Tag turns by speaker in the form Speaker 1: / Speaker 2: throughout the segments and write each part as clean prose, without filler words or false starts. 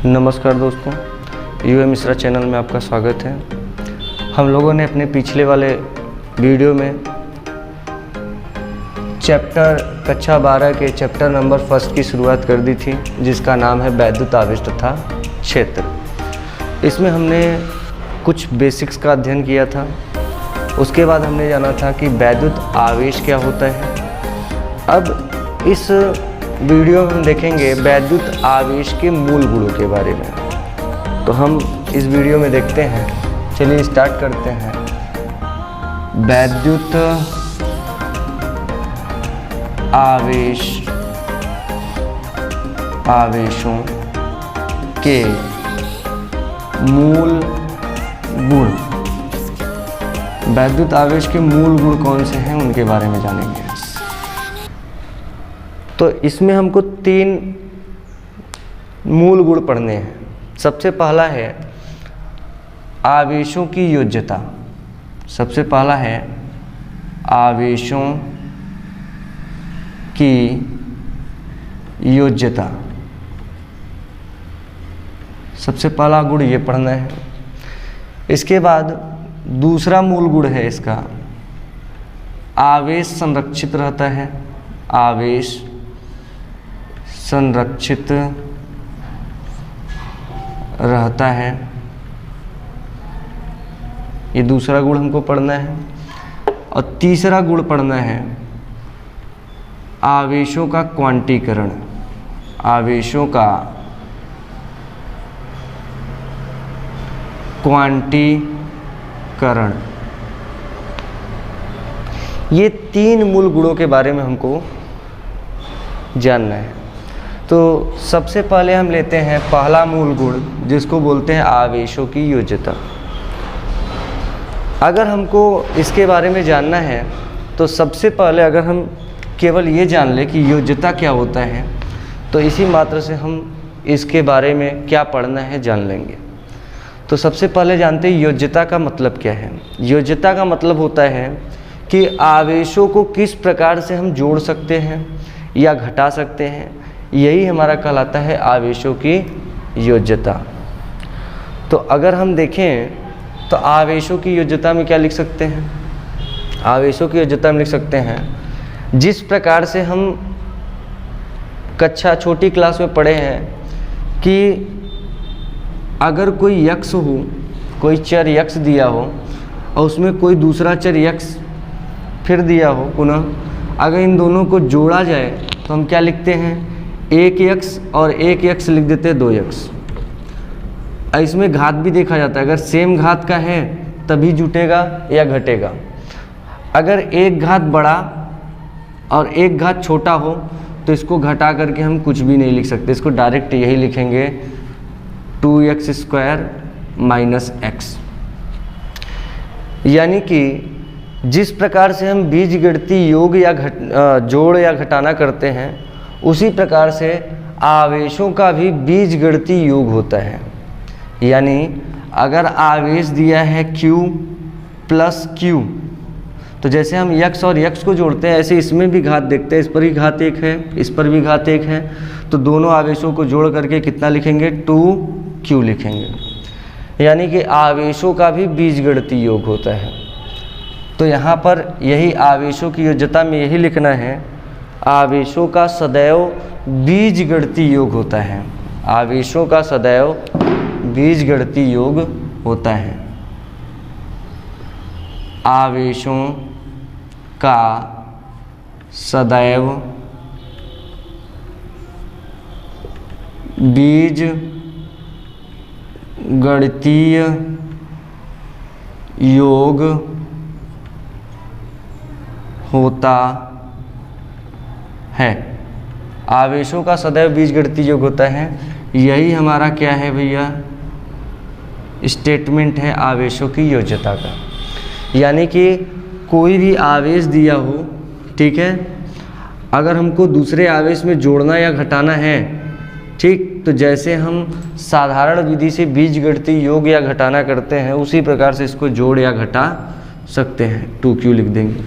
Speaker 1: नमस्कार दोस्तों, UM Mishra channel में आपका स्वागत है। हम लोगों ने अपने पिछले वाले वीडियो में कक्षा 12 के चैप्टर नंबर 1 की शुरुआत कर दी थी, जिसका नाम है वैद्युत आवेश तथा क्षेत्र। इसमें हमने कुछ बेसिक्स का अध्ययन किया था। उसके बाद हमने जाना था कि वैद्युत आवेश क्या होता है। अब इस वीडियो में हम देखेंगे वैद्युत आवेश के मूल गुणों के बारे में। तो हम इस वीडियो में देखते हैं, चलिए स्टार्ट करते हैं। वैद्युत आवेशों के मूल गुण। वैद्युत आवेश के मूल गुण कौन से हैं, उनके बारे में जानेंगे। तो इसमें हमको 3 मूल गुण पढ़ने हैं। सबसे पहला है आवेशों की योज्यता। सबसे पहला है आवेशों की योज्यता। सबसे पहला गुण ये पढ़ना है। इसके बाद दूसरा मूल गुण है इसका, आवेश संरक्षित रहता है। आवेश संरक्षित रहता है, ये दूसरा गुण हमको पढ़ना है। और तीसरा गुण पढ़ना है आवेशों का क्वांटीकरण। आवेशों का क्वांटीकरण। ये 3 मूल गुणों के बारे में हमको जानना है। तो सबसे पहले हम लेते हैं पहला मूल गुण, जिसको बोलते हैं आवेशों की योज्यता। अगर हमको इसके बारे में जानना है तो सबसे पहले अगर हम केवल ये जान लें कि योज्यता क्या होता है, तो इसी मात्र से हम इसके बारे में क्या पढ़ना है जान लेंगे। तो सबसे पहले जानते हैं योज्यता का मतलब क्या है। योज्यता का मतलब होता है कि आवेशों को किस प्रकार से हम जोड़ सकते हैं या घटा सकते हैं, यही हमारा कहलाता है आवेशों की योज्यता। तो अगर हम देखें तो आवेशों की योज्यता में क्या लिख सकते हैं। आवेशों की योज्यता में लिख सकते हैं, जिस प्रकार से हम छोटी क्लास में पढ़े हैं कि अगर कोई यक्ष हो, कोई चर यक्ष दिया हो और उसमें कोई दूसरा चर यक्ष फिर दिया हो पुनः, अगर इन दोनों को जोड़ा जाए तो हम क्या लिखते हैं, 1 यक्ष और 1 यक्ष लिख देते हैं 2 यक्ष। इसमें घात भी देखा जाता है, अगर सेम घात का है तभी जुटेगा या घटेगा। अगर एक घात बड़ा और एक घात छोटा हो तो इसको घटा करके हम कुछ भी नहीं लिख सकते, इसको डायरेक्ट यही लिखेंगे 2x² - x। यानी कि जिस प्रकार से हम बीजगणितीय योग या जोड़ या घटाना करते हैं, उसी प्रकार से आवेशों का भी बीजगणितीय योग होता है। यानी अगर आवेश दिया है Q + Q, तो जैसे हम यक्ष और यक्ष को जोड़ते हैं, ऐसे इसमें भी घात देखते हैं। इस पर भी घात 1 है, इस पर भी घात 1 है, तो दोनों आवेशों को जोड़ करके कितना लिखेंगे, 2Q लिखेंगे। यानी कि आवेशों का भी बीजगणितीय योग होता है। तो यहाँ पर यही आवेशों की योज्यता में यही लिखना है, आवेशों का सदैव बीजगणितीय योग होता है। आवेशों का सदैव बीजगणितीय योग होता है। आवेशों का सदैव बीजगणितीय योग होता है। आवेशों का सदैव बीजगणितीय योग होता है, यही हमारा क्या है भैया, स्टेटमेंट है आवेशों की योज्यता का। यानी कि कोई भी आवेश दिया हो, ठीक है, अगर हमको दूसरे आवेश में जोड़ना या घटाना है, ठीक, तो जैसे हम साधारण विधि से बीजगणितीय योग या घटाना करते हैं, उसी प्रकार से इसको जोड़ या घटा सकते हैं। 2Q लिख देंगे।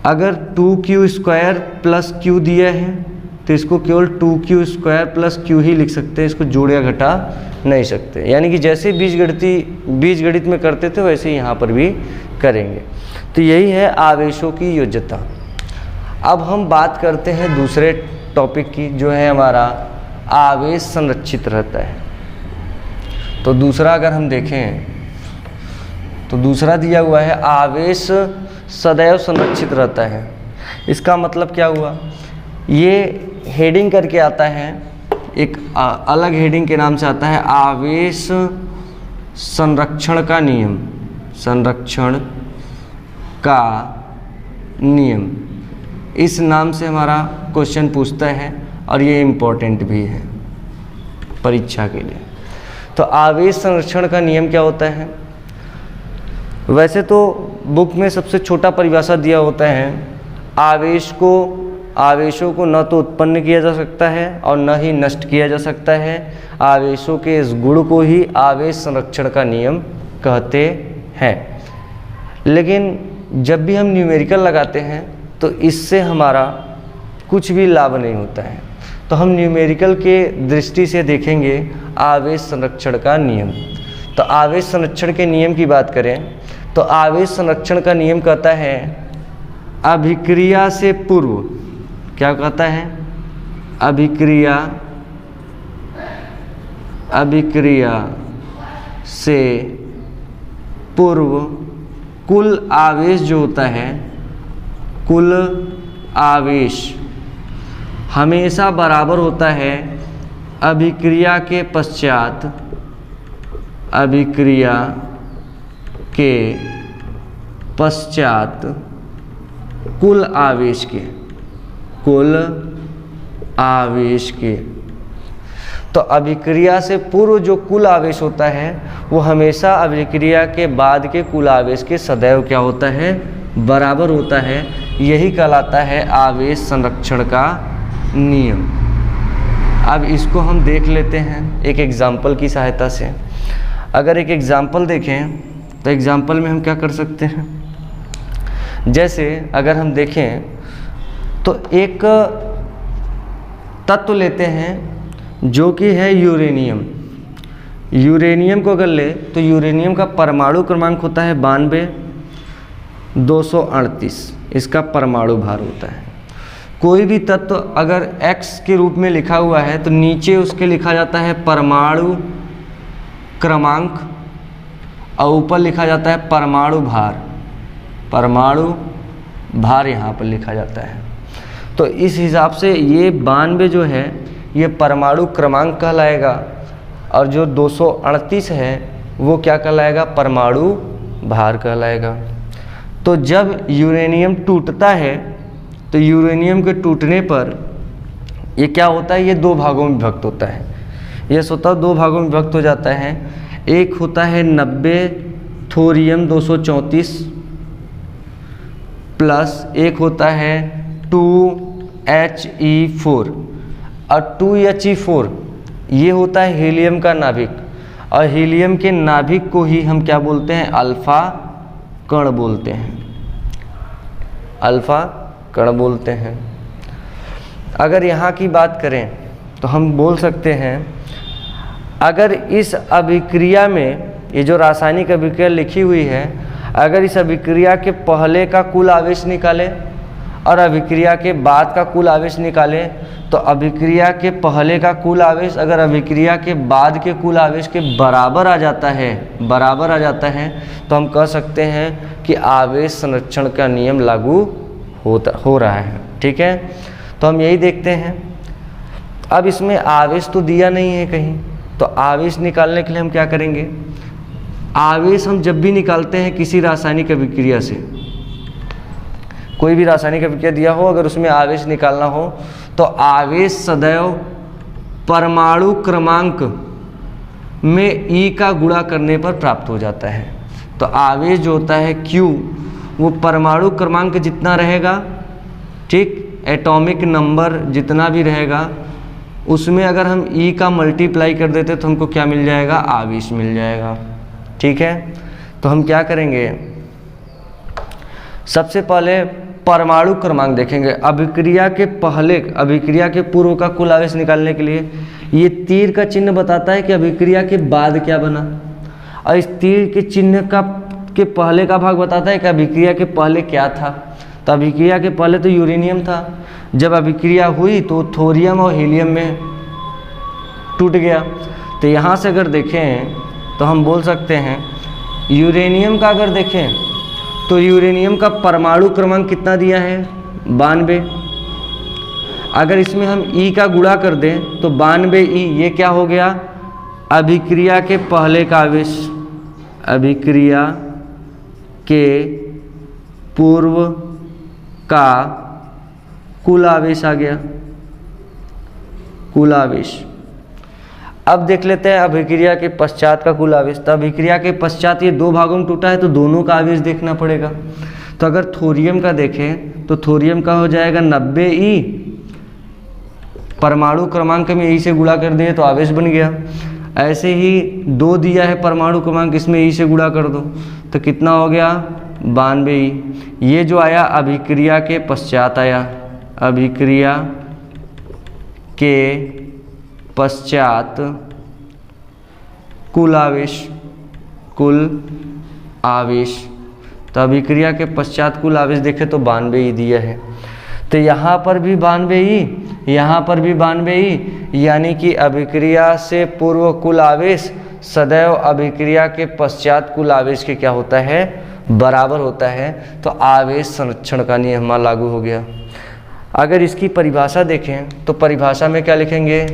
Speaker 1: अगर 2Q² + Q दिया है तो इसको केवल 2q² प्लस q ही लिख सकते हैं, इसको जोड़ या घटा नहीं सकते। यानी कि जैसे बीजगणित में करते थे वैसे ही यहाँ पर भी करेंगे। तो यही है आवेशों की योज्यता। अब हम बात करते हैं दूसरे टॉपिक की, जो है हमारा आवेश संरक्षित रहता है। तो दूसरा अगर हम देखें तो दूसरा दिया हुआ है आवेश सदैव संरक्षित रहता है। इसका मतलब क्या हुआ, ये हेडिंग करके आता है, एक अलग हेडिंग के नाम से आता है आवेश संरक्षण का नियम, संरक्षण का नियम। इस नाम से हमारा क्वेश्चन पूछता है और ये इम्पोर्टेंट भी है परीक्षा के लिए। तो आवेश संरक्षण का नियम क्या होता है? वैसे तो बुक में सबसे छोटा परिभाषा दिया होता है, आवेशों को न तो उत्पन्न किया जा सकता है और न ही नष्ट किया जा सकता है। आवेशों के इस गुण को ही आवेश संरक्षण का नियम कहते हैं। लेकिन जब भी हम न्यूमेरिकल लगाते हैं तो इससे हमारा कुछ भी लाभ नहीं होता है। तो हम न्यूमेरिकल के दृष्टि से देखेंगे आवेश संरक्षण का नियम। तो आवेश संरक्षण के नियम की बात करें तो आवेश संरक्षण का नियम कहता है अभिक्रिया से पूर्व, क्या कहता है? अभिक्रिया से पूर्व कुल आवेश जो होता है, कुल आवेश हमेशा बराबर होता है अभिक्रिया के पश्चात, अभिक्रिया के पश्चात कुल आवेश के, कुल आवेश के। तो अभिक्रिया से पूर्व जो कुल आवेश होता है वो हमेशा अभिक्रिया के बाद के कुल आवेश के सदैव क्या होता है? बराबर होता है। यही कहलाता है आवेश संरक्षण का नियम। अब इसको हम देख लेते हैं एक एग्जाम्पल की सहायता से। अगर एक एग्जाम्पल देखें तो एग्जाम्पल में हम क्या कर सकते हैं, जैसे अगर हम देखें तो एक तत्व लेते हैं जो कि है यूरेनियम। यूरेनियम को अगर ले तो यूरेनियम का परमाणु क्रमांक होता है 92,238, इसका परमाणु भार होता है। कोई भी तत्व अगर X के रूप में लिखा हुआ है तो नीचे उसके लिखा जाता है परमाणु क्रमांक और ऊपर लिखा जाता है परमाणु भार। परमाणु भार यहाँ पर लिखा जाता है। तो इस हिसाब से ये 92 जो है ये परमाणु क्रमांक कहलाएगा और जो 238 है वो क्या कहलाएगा? परमाणु भार कहलाएगा। तो जब यूरेनियम टूटता है तो यूरेनियम के टूटने पर ये क्या होता है? ये दो भागों में विभक्त होता है। ये स्वतः दो भागों में विभक्त हो जाता है। एक होता है 90 थोरियम 234 प्लस एक होता है 2He4 और 2He4 ये होता है हीलियम का नाभिक और हीलियम के नाभिक को ही हम क्या बोलते हैं? अल्फा कण बोलते हैं, अल्फा कण बोलते हैं। अगर यहाँ की बात करें तो हम बोल सकते हैं अगर इस अभिक्रिया में ये जो रासायनिक अभिक्रिया लिखी हुई है, अगर इस अभिक्रिया के पहले का कुल आवेश निकालें और अभिक्रिया के बाद का कुल आवेश निकालें तो अभिक्रिया के पहले का कुल आवेश अगर अभिक्रिया के बाद के कुल आवेश के बराबर आ जाता है तो हम कह सकते हैं कि आवेश संरक्षण का नियम लागू हो रहा है। ठीक है, तो हम यही देखते हैं। अब इसमें आवेश तो दिया नहीं है कहीं, तो आवेश निकालने के लिए हम क्या करेंगे? आवेश हम जब भी निकालते हैं किसी रासायनिक अभिक्रिया से, कोई भी रासायनिक अभिक्रिया दिया हो अगर उसमें आवेश निकालना हो तो आवेश सदैव परमाणु क्रमांक में E का गुणा करने पर प्राप्त हो जाता है। तो आवेश जो होता है Q वो परमाणु क्रमांक जितना रहेगा, ठीक, एटॉमिक नंबर जितना भी रहेगा उसमें अगर हम E का मल्टीप्लाई कर देते तो हमको क्या मिल जाएगा? आवेश मिल जाएगा। ठीक है, तो हम क्या करेंगे? सबसे पहले परमाणु क्रमांक देखेंगे। अभिक्रिया के पहले, अभिक्रिया के पूर्व का कुल आवेश निकालने के लिए ये तीर का चिन्ह बताता है कि अभिक्रिया के बाद क्या बना, और इस तीर के चिन्ह के पहले का भाग बताता है कि अभिक्रिया के पहले क्या था। तो अभिक्रिया के पहले तो यूरेनियम था, जब अभिक्रिया हुई तो थोरियम और हीलियम में टूट गया। तो यहाँ से अगर देखें तो हम बोल सकते हैं यूरेनियम का अगर देखें तो यूरेनियम का परमाणु क्रमांक कितना दिया है, 92। अगर इसमें हम ई का गुणा कर दें तो 92E, ये क्या हो गया, अभिक्रिया के पहले का आवेश, अभिक्रिया के पूर्व का कुल आवेश आ गया, कुल आवेश। अब देख लेते हैं अभिक्रिया के पश्चात का कुल आवेश। तो अभिक्रिया के पश्चात ये दो भागों में टूटा है तो दोनों का आवेश देखना पड़ेगा। तो अगर थोरियम का देखें तो थोरियम का हो जाएगा 90E, परमाणु क्रमांक में ई से गुणा कर दिए तो आवेश बन गया। ऐसे ही 2 दिया है परमाणु क्रमांक, इसमें ई से गुणा कर दो तो कितना हो गया, 92E। ये जो आया अभिक्रिया के पश्चात आया, अभिक्रिया के पश्चात कुल आवेश, कुल आवेश। तो अभिक्रिया के पश्चात कुल आवेश देखें तो 92E दिया है। तो यहाँ पर भी 92E, यहाँ पर भी 92E, यानी कि अभिक्रिया से पूर्व कुल आवेश सदैव अभिक्रिया के पश्चात कुल आवेश के क्या होता है, बराबर होता है। तो आवेश संरक्षण का नियम हमारा लागू हो गया। अगर इसकी परिभाषा देखें तो परिभाषा में क्या लिखेंगे,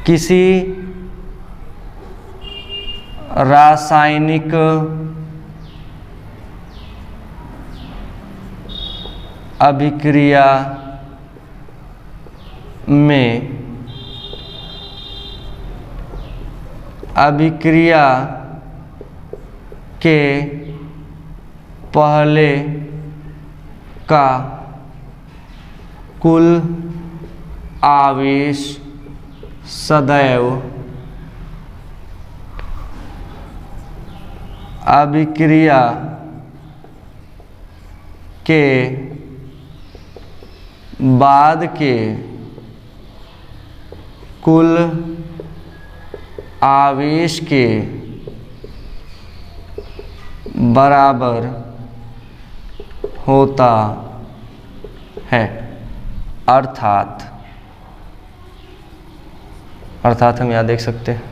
Speaker 1: किसी रासायनिक अभिक्रिया में अभिक्रिया के पहले का कुल आवेश सदैव अभिक्रिया के बाद के कुल आवेश के बराबर होता है। अर्थात हम यहाँ देख सकते हैं।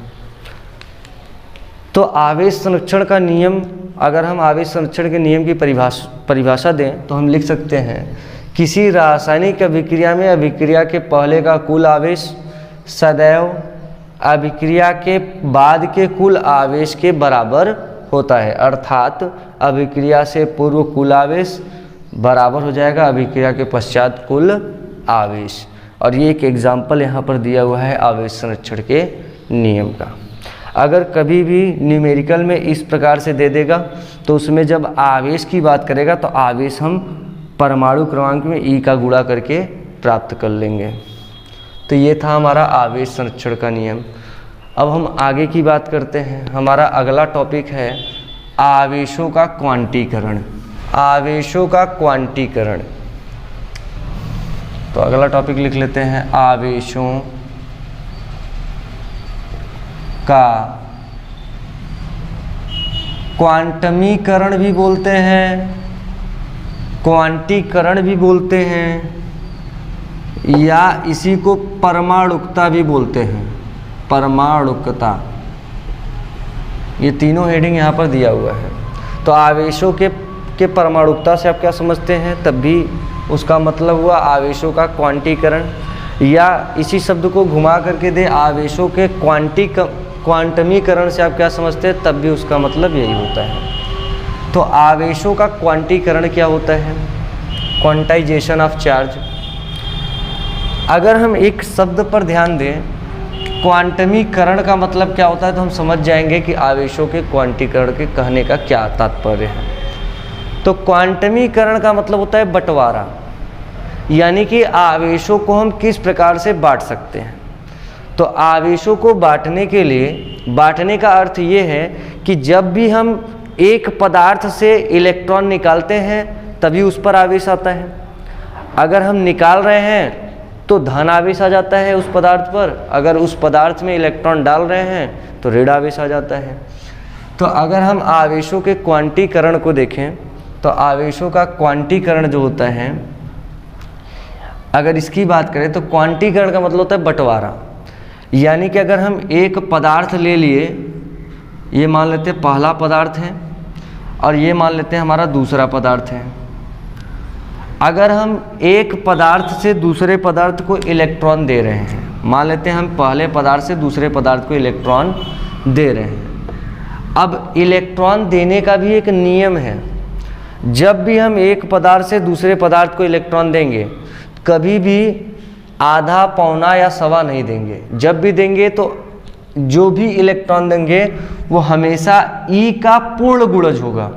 Speaker 1: तो आवेश संरक्षण का नियम, अगर हम आवेश संरक्षण के नियम की परिभाषा दें तो हम लिख सकते हैं, किसी रासायनिक अभिक्रिया में अभिक्रिया के पहले का कुल आवेश सदैव अभिक्रिया के बाद के कुल आवेश के बराबर होता है। अर्थात अभिक्रिया से पूर्व कुल आवेश बराबर हो जाएगा अभिक्रिया के पश्चात कुल आवेश। और ये एक एग्जाम्पल यहाँ पर दिया हुआ है आवेश संरक्षण के नियम का। अगर कभी भी न्यूमेरिकल में इस प्रकार से दे देगा तो उसमें जब आवेश की बात करेगा तो आवेश हम परमाणु क्रमांक में ई का गुणा करके प्राप्त कर लेंगे। तो ये था हमारा आवेश संरक्षण का नियम। अब हम आगे की बात करते हैं। हमारा अगला टॉपिक है आवेशों का क्वांटीकरण। आवेशों का क्वांटीकरण। तो अगला टॉपिक लिख लेते हैं, आवेशों का क्वांटमीकरण भी बोलते हैं, क्वांटीकरण भी बोलते हैं, या इसी को परमाणुकता भी बोलते हैं। परमाणुकता, ये तीनों हेडिंग यहाँ पर दिया हुआ है। तो आवेशों के परमाणुकता से आप क्या समझते हैं, तब भी उसका मतलब हुआ आवेशों का क्वांटीकरण, या इसी शब्द को घुमा करके दे आवेशों के क्वांटमीकरण से आप क्या समझते हैं, तब भी उसका मतलब यही होता है। तो आवेशों का क्वांटीकरण क्या होता है, क्वांटाइजेशन ऑफ चार्ज। अगर हम एक शब्द पर ध्यान दें, क्वांटमीकरण का मतलब क्या होता है, तो हम समझ जाएंगे कि आवेशों के क्वांटीकरण के कहने का क्या तात्पर्य है। तो क्वांटमीकरण का मतलब होता है बंटवारा, यानी कि आवेशों को हम किस प्रकार से बांट सकते हैं। तो आवेशों को बांटने के लिए, बांटने का अर्थ ये है कि जब भी हम एक पदार्थ से इलेक्ट्रॉन निकालते हैं तभी उस पर आवेश आता है। अगर हम निकाल रहे हैं तो धन आवेश आ जाता है उस पदार्थ पर, अगर उस पदार्थ में इलेक्ट्रॉन डाल रहे हैं तो ऋण आवेश आ जाता है। तो अगर हम आवेशों के क्वांटीकरण को देखें तो आवेशों का क्वांटीकरण जो होता है, अगर इसकी बात करें तो क्वांटीकरण का मतलब होता है बंटवारा। यानी कि अगर हम एक पदार्थ ले लिए, ये मान लेते हैं पहला पदार्थ है और ये मान लेते हैं हमारा दूसरा पदार्थ है। अगर हम एक पदार्थ से दूसरे पदार्थ को इलेक्ट्रॉन दे रहे हैं, मान लेते हैं हम पहले पदार्थ से दूसरे पदार्थ को इलेक्ट्रॉन दे रहे हैं। अब इलेक्ट्रॉन देने का भी एक नियम है। जब भी हम एक पदार्थ से दूसरे पदार्थ को इलेक्ट्रॉन देंगे, कभी भी आधा, पौना या सवा नहीं देंगे। जब भी देंगे तो जो भी इलेक्ट्रॉन देंगे वो हमेशा ई का पूर्ण गुणज होगा।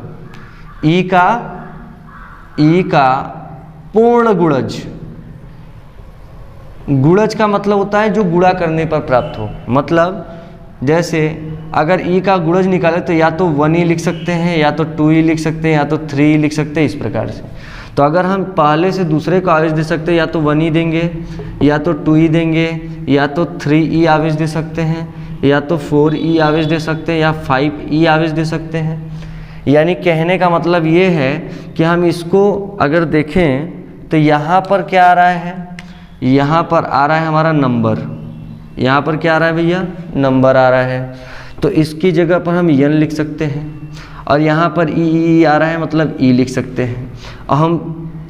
Speaker 1: ई का पूर्ण गुणज। गुणज का मतलब होता है जो गुणा करने पर प्राप्त हो। मतलब जैसे अगर ई का गुणज निकाले तो या तो 1e लिख सकते हैं, या तो 2e लिख सकते हैं, या तो 3e लिख सकते हैं, इस प्रकार से। तो अगर हम पहले से दूसरे को आवेश दे सकते हैं, या तो 1e देंगे, या तो 2e देंगे, या तो 3e आवेश दे सकते हैं, या तो 4e आवेश दे सकते हैं, या 5e आवेश दे सकते हैं। यानी कहने का मतलब ये है कि हम इसको अगर देखें तो यहाँ पर क्या आ रहा है, यहाँ पर आ रहा है हमारा नंबर। यहाँ पर क्या आ रहा है भैया, नंबर आ रहा है। तो इसकी जगह पर हम n लिख सकते हैं, और यहाँ पर ई आ रहा है, मतलब ई लिख सकते हैं। और हम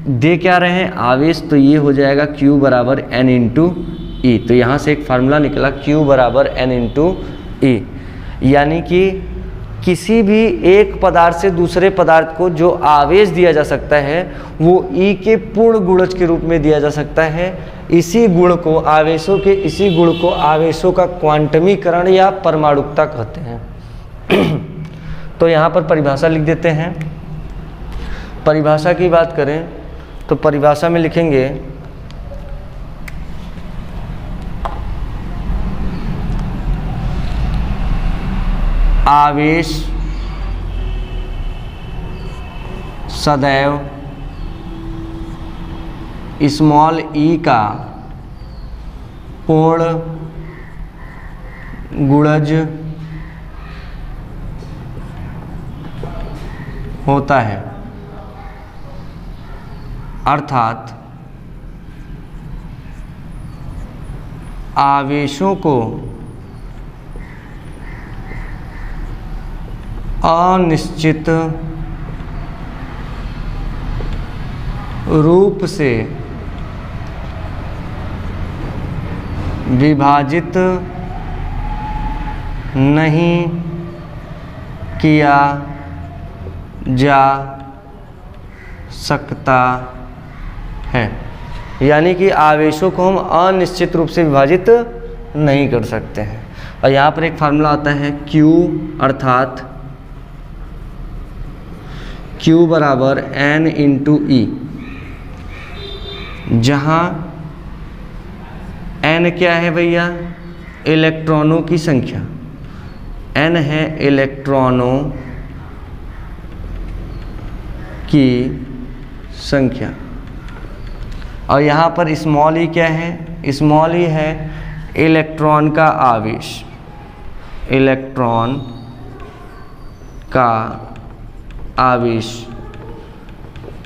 Speaker 1: दे क्या रहे हैं, आवेश। तो ये हो जाएगा Q बराबर n इंटू ई। तो यहाँ से एक फार्मूला निकला Q बराबर n इंटू ई। यानी कि किसी भी एक पदार्थ से दूसरे पदार्थ को जो आवेश दिया जा सकता है वो ई के पूर्ण गुणज के रूप में दिया जा सकता है। इसी गुण को, आवेशों के इसी गुण को आवेशों का क्वांटमीकरण या परमाणुकता कहते हैं। तो यहाँ पर परिभाषा लिख देते हैं। परिभाषा की बात करें तो परिभाषा में लिखेंगे आवेश सदैव स्मॉल ई का पूर्ण गुणज होता है। अर्थात आवेशों को अनिश्चित रूप से विभाजित नहीं किया जा सकता है। यानी कि आवेशों को हम अनिश्चित रूप से विभाजित नहीं कर सकते हैं। और यहाँ पर एक फार्मूला आता है Q, अर्थात Q बराबर n इंटू ई, जहाँ n क्या है भैया, इलेक्ट्रॉनों की संख्या। n है इलेक्ट्रॉनों की संख्या। और यहाँ पर स्मॉल ई क्या है, स्मॉल ई है इलेक्ट्रॉन का आवेश। इलेक्ट्रॉन का आवेश।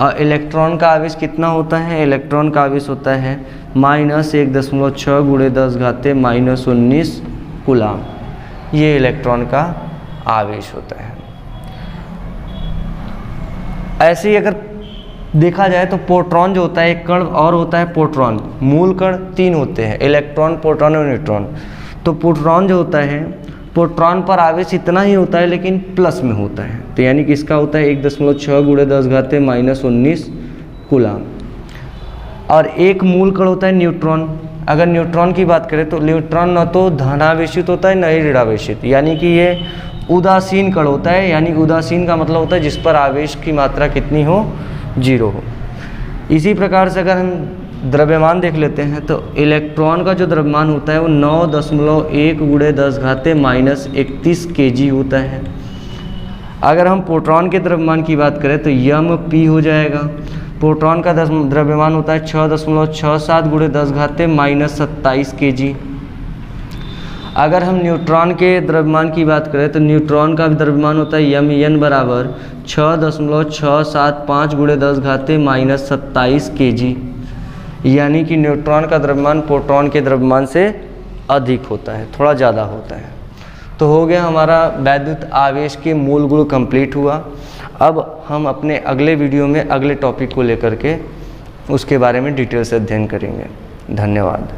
Speaker 1: और इलेक्ट्रॉन का आवेश कितना होता है, इलेक्ट्रॉन का आवेश होता है -1.6 × 10⁻⁻19 कूलाम। ये इलेक्ट्रॉन का आवेश होता है। ऐसे ही अगर देखा जाए तो प्रोटॉन जो होता है, एक कण और होता है प्रोटॉन। मूल कण 3 होते हैं, इलेक्ट्रॉन, प्रोटॉन और न्यूट्रॉन। तो प्रोटॉन जो होता है, प्रोटॉन पर आवेश इतना ही होता है लेकिन प्लस में होता है। तो यानी कि इसका होता है 1.6 × 10⁻⁻19 कूलाम। और एक मूल कण होता है न्यूट्रॉन। अगर न्यूट्रॉन की बात करें तो न्यूट्रॉन न तो धनावेशित होता है न ही ऋणावेशित, यानी कि ये उदासीन कण होता है। यानी उदासीन का मतलब होता है जिस पर आवेश की मात्रा कितनी हो, 0 हो। इसी प्रकार से अगर हम द्रव्यमान देख लेते हैं तो इलेक्ट्रॉन का जो द्रव्यमान होता है वो 9.1 × 10⁻31 kg होता है। अगर हम प्रोटॉन के द्रव्यमान की बात करें तो m p हो जाएगा। प्रोटॉन का द्रव्यमान होता है 6.67 गुणे 10⁻⁻27 kg। अगर हम न्यूट्रॉन के द्रव्यमान की बात करें तो न्यूट्रॉन का द्रव्यमान होता है mn बराबर 6.675 गुणे 10⁻⁻27 kg, यानी कि न्यूट्रॉन का द्रव्यमान प्रोटॉन के द्रव्यमान से अधिक होता है, थोड़ा ज़्यादा होता है। तो हो गया हमारा वैद्युत आवेश के मूल गुण कंप्लीट हुआ। अब हम अपने अगले वीडियो में अगले टॉपिक को लेकर के उसके बारे में डिटेल से अध्ययन करेंगे। धन्यवाद।